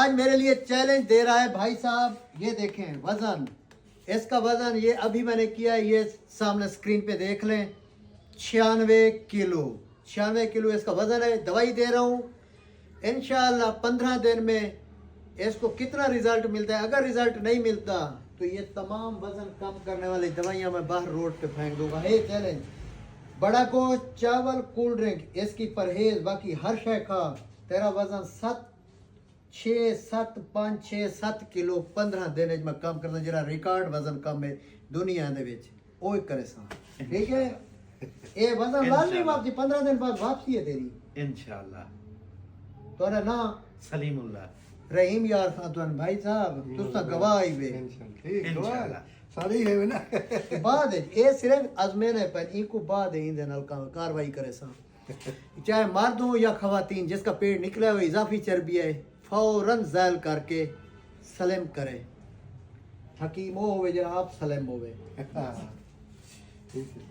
آج میرے لیے چیلنج دے رہا ہے بھائی صاحب، یہ دیکھیں وزن، اس کا وزن یہ ابھی میں نے کیا ہے، یہ سامنے سکرین پہ دیکھ لیں، 96 کلو، 96 کلو اس کا وزن ہے۔ دوائی دے رہا ہوں، انشاءاللہ 15 دن میں اس کو کتنا رزلٹ ملتا ہے۔ اگر رزلٹ نہیں ملتا تو یہ تمام وزن کم کرنے والی دوائیاں میں باہر روڈ پہ پھینک دوں گا۔ ہے چیلنج، بڑا کو چاول کول ڈرنک اس کی پرہیز، باقی ہر شے کھا، تیرا وزن 7 کلو 15 دن میں کم کرنا، جرا ریکارڈ وزن کم ہے دنیا دے وچ، اوہ کرے سا، ٹھیک ہے؟ اے وزن لازمی واپسی 15 دن بعد واپسی ہے تیری انشاءاللہ۔ تو نا سلیم اللہ رحیم یار خاتون بھائی صاحب تسا گواہی بے انشاءاللہ۔ ساری ہے نا بعد اے صرف ازمین ہے پر ان کو بعد ان دے نال کاروائی کرے سا، چاہے مرد ہو یا خواتین، جس کا پیٹ نکلا ہوئے اضافی چربی ہے فوراً زائل کر کے سلم کرے، حکیم ہو ہوئے جناب سلم ہوئے۔ ٹھیک ہے